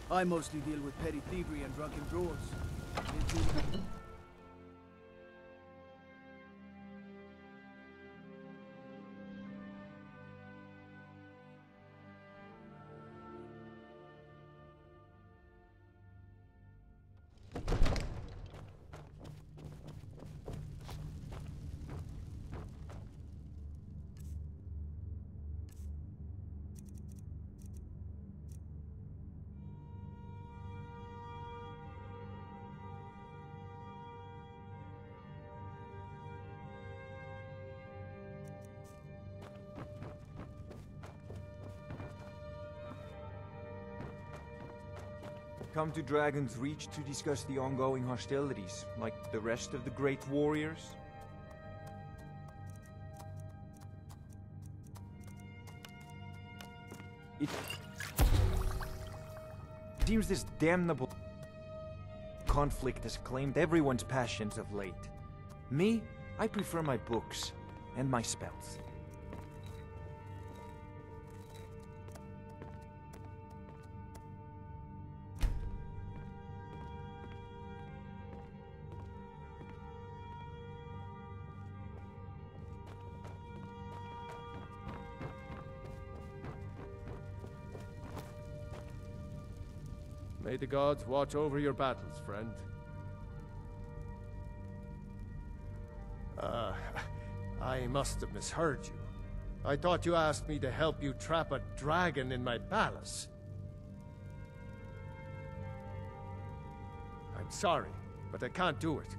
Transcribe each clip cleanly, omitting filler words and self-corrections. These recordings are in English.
I mostly deal with petty thievery and drunken drools. Come to Dragon's Reach to discuss the ongoing hostilities, like the rest of the great warriors? It seems this damnable conflict has claimed everyone's passions of late. Me, I prefer my books and my spells. May the gods watch over your battles, friend. I must have misheard you. I thought you asked me to help you trap a dragon in my palace. I'm sorry, but I can't do it.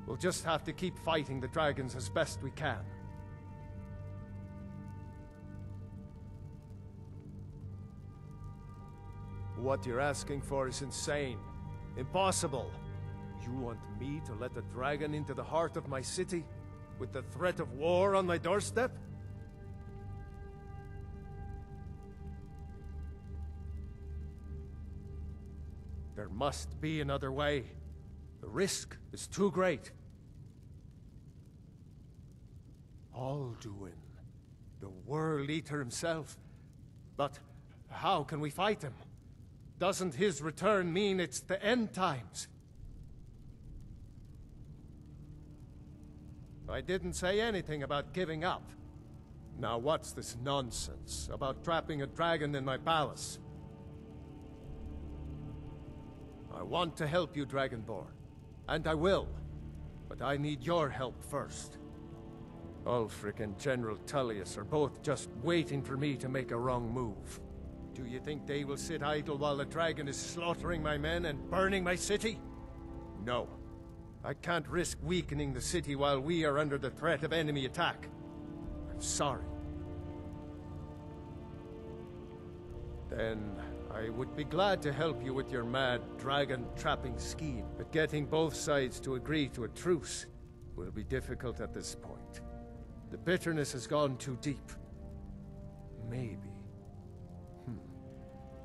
We'll just have to keep fighting the dragons as best we can. What you're asking for is insane. Impossible. You want me to let a dragon into the heart of my city? With the threat of war on my doorstep? There must be another way. The risk is too great. Alduin, the World Eater himself. But how can we fight him? Doesn't his return mean it's the end times? I didn't say anything about giving up. Now what's this nonsense about trapping a dragon in my palace? I want to help you, Dragonborn. And I will. But I need your help first. Ulfric and General Tullius are both just waiting for me to make a wrong move. Do you think they will sit idle while the dragon is slaughtering my men and burning my city? No. I can't risk weakening the city while we are under the threat of enemy attack. I'm sorry. Then I would be glad to help you with your mad dragon-trapping scheme, but getting both sides to agree to a truce will be difficult at this point. The bitterness has gone too deep. Maybe.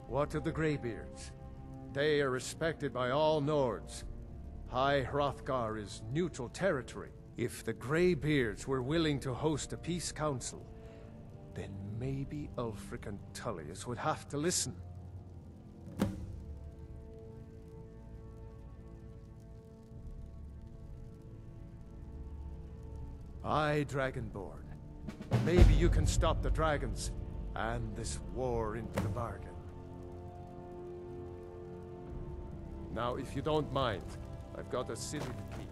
What of the Greybeards? They are respected by all Nords. High Hrothgar is neutral territory. If the Greybeards were willing to host a peace council, then maybe Ulfric and Tullius would have to listen. Aye, Dragonborn. Maybe you can stop the dragons, and this war into the bargain. Now, if you don't mind, I've got a city to keep.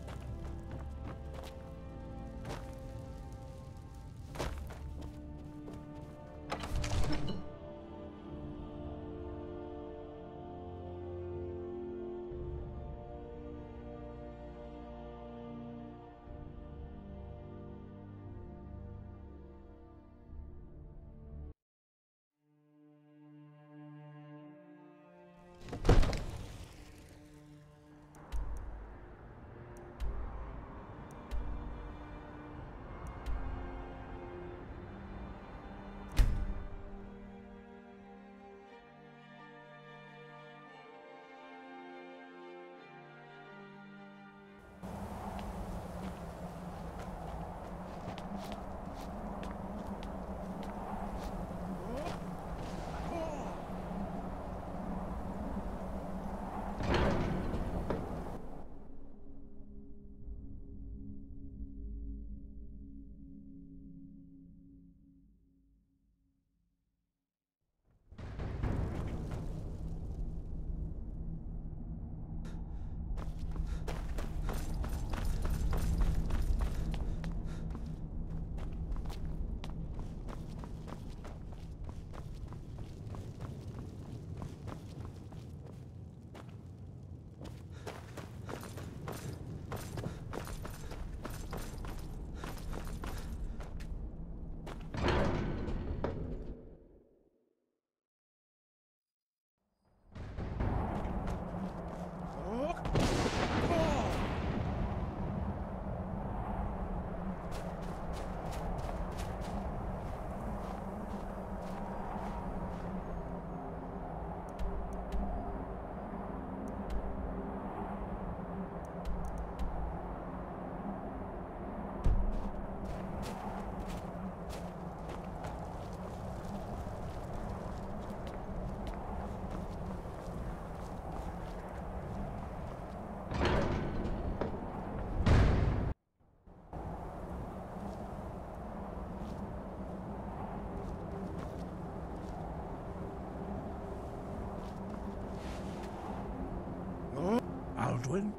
Alduin?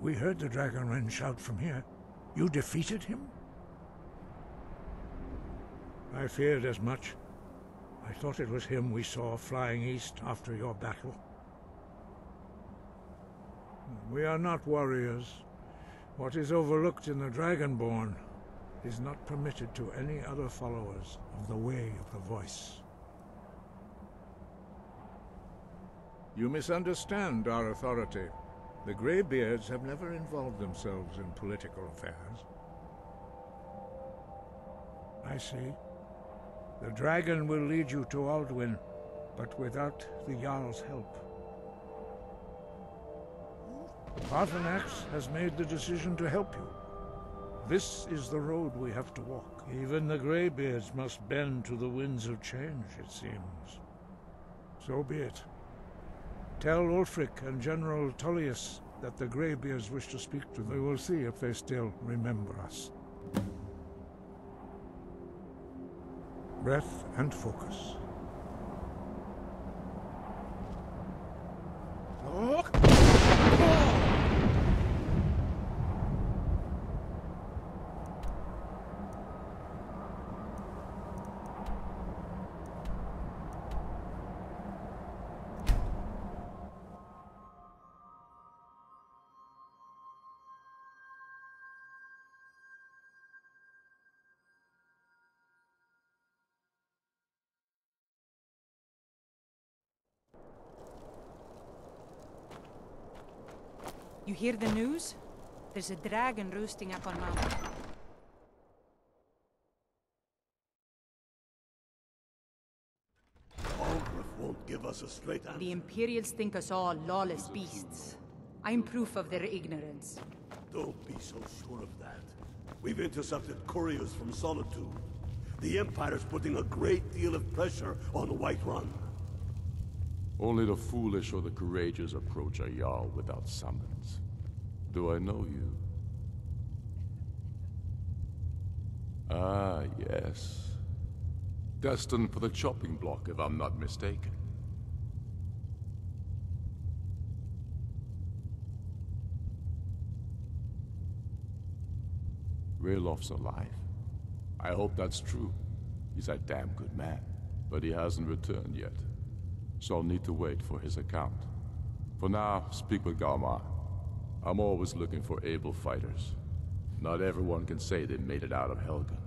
We heard the Dragonren shout from here. You defeated him? I feared as much. I thought it was him we saw flying east after your battle. We are not warriors. What is overlooked in the Dragonborn is not permitted to any other followers of the Way of the Voice. You misunderstand our authority. The Greybeards have never involved themselves in political affairs. I see. The dragon will lead you to Alduin, but without the Jarl's help. Arthanax has made the decision to help you. This is the road we have to walk. Even the Greybeards must bend to the winds of change, it seems. So be it. Tell Ulfric and General Tullius that the Greybeards wish to speak to them. We will see if they still remember us. Breath and focus. You hear the news? There's a dragon roosting up on mountain. Algrif won't give us a straight answer. The Imperials think us all lawless beasts. I'm proof of their ignorance. Don't be so sure of that. We've intercepted couriers from Solitude. The Empire's putting a great deal of pressure on Whiterun. Only the foolish or the courageous approach a Jarl without summons. Do I know you? Ah, yes. Destined for the chopping block, if I'm not mistaken. Raylof's alive. I hope that's true. He's a damn good man, but he hasn't returned yet. So I'll need to wait for his account. For now, speak with Galmar. I'm always looking for able fighters. Not everyone can say they made it out of Helgen.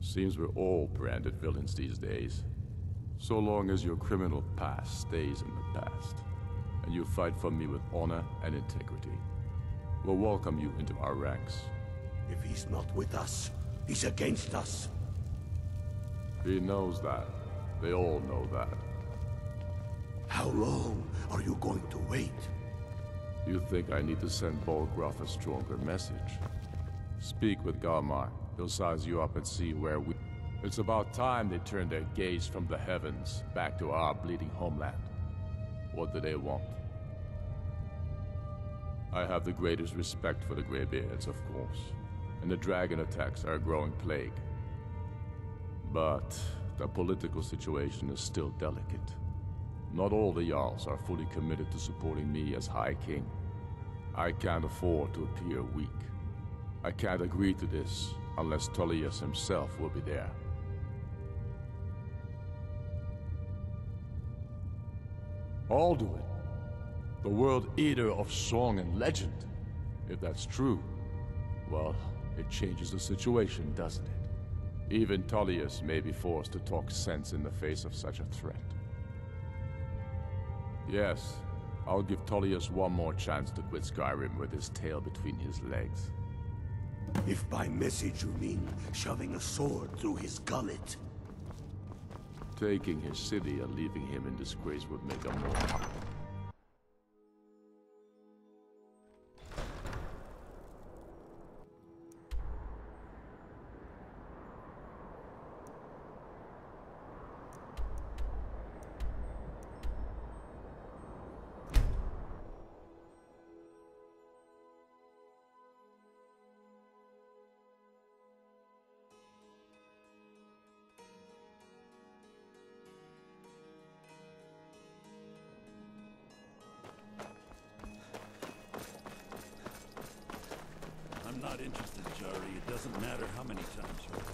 Seems we're all branded villains these days. So long as your criminal past stays in the past, and you fight for me with honor and integrity, we'll welcome you into our ranks. If he's not with us, he's against us. He knows that. They all know that. How long are you going to wait? You think I need to send Bolgraf a stronger message? Speak with Galmar. He'll size you up and see where we... It's about time they turned their gaze from the heavens back to our bleeding homeland. What do they want? I have the greatest respect for the Greybeards, of course. And the dragon attacks are a growing plague. But the political situation is still delicate. Not all the Jarls are fully committed to supporting me as High King. I can't afford to appear weak. I can't agree to this unless Tullius himself will be there. Alduin, the World Eater of song and legend. If that's true, well, it changes the situation, doesn't it? Even Tullius may be forced to talk sense in the face of such a threat. Yes, I'll give Tullius one more chance to quit Skyrim with his tail between his legs. If by message you mean shoving a sword through his gullet. Taking his city and leaving him in disgrace would make him more... Doesn't matter how many times you ask.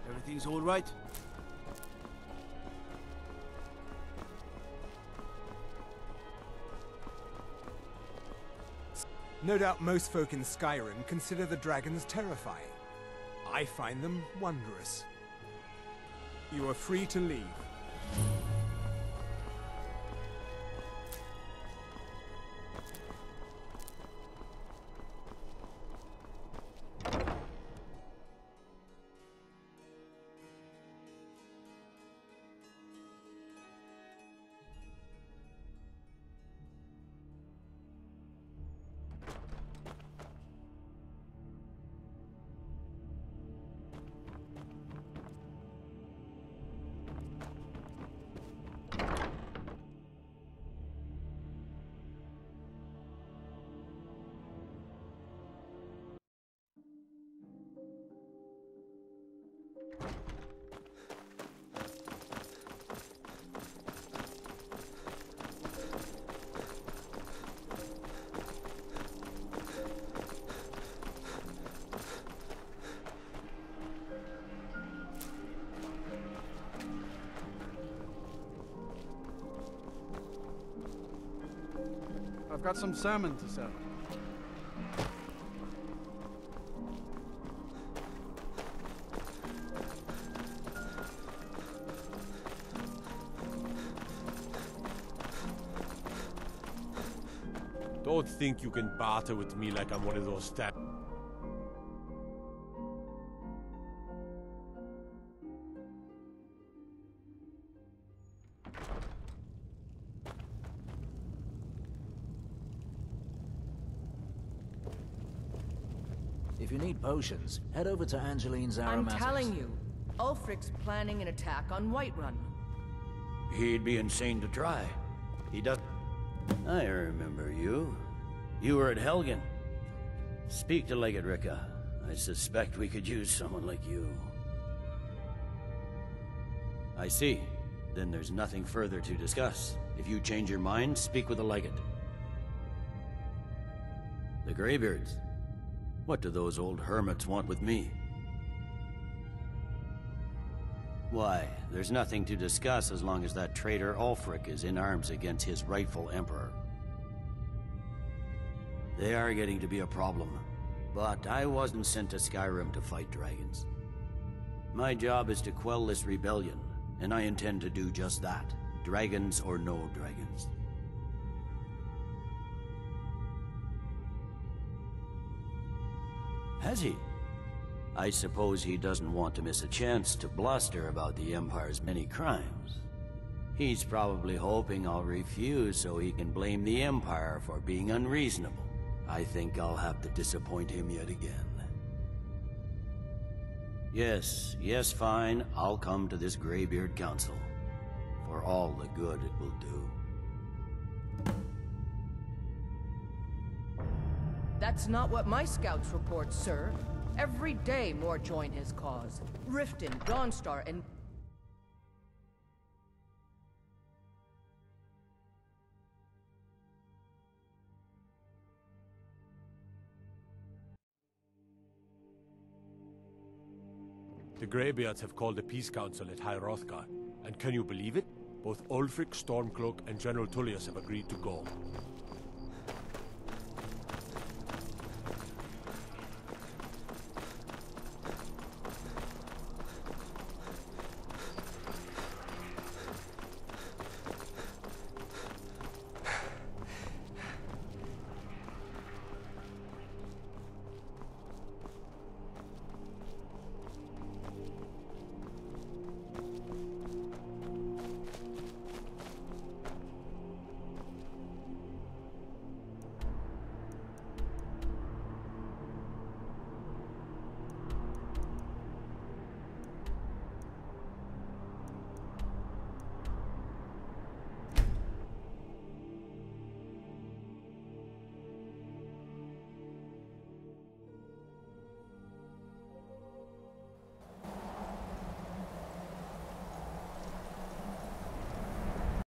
Everything's all right? No doubt most folk in Skyrim consider the dragons terrifying. I find them wondrous. You are free to leave. I've got some salmon to sell. Don't think you can barter with me like I'm one of those stat. If you need potions, head over to Angeline's I'm Aromatics. telling you, Ulfric's planning an attack on Whiterun. He'd be insane to try. He does. I remember you. You were at Helgen. Speak to Legate Ricka. I suspect we could use someone like you. I see. Then there's nothing further to discuss. If you change your mind, speak with the Legate. The Greybeards. What do those old hermits want with me? Why, there's nothing to discuss as long as that traitor Ulfric is in arms against his rightful emperor. They are getting to be a problem, but I wasn't sent to Skyrim to fight dragons. My job is to quell this rebellion, and I intend to do just that, dragons or no dragons. Has he? I suppose he doesn't want to miss a chance to bluster about the Empire's many crimes. He's probably hoping I'll refuse so he can blame the Empire for being unreasonable. I think I'll have to disappoint him yet again. Yes, fine, I'll come to this Greybeard Council. For all the good it will do. That's not what my scouts report, sir. Every day more join his cause. Riften, Dawnstar, and... The Greybeards have called a peace council at High Hrothgar, and can you believe it? Both Ulfric, Stormcloak, and General Tullius have agreed to go.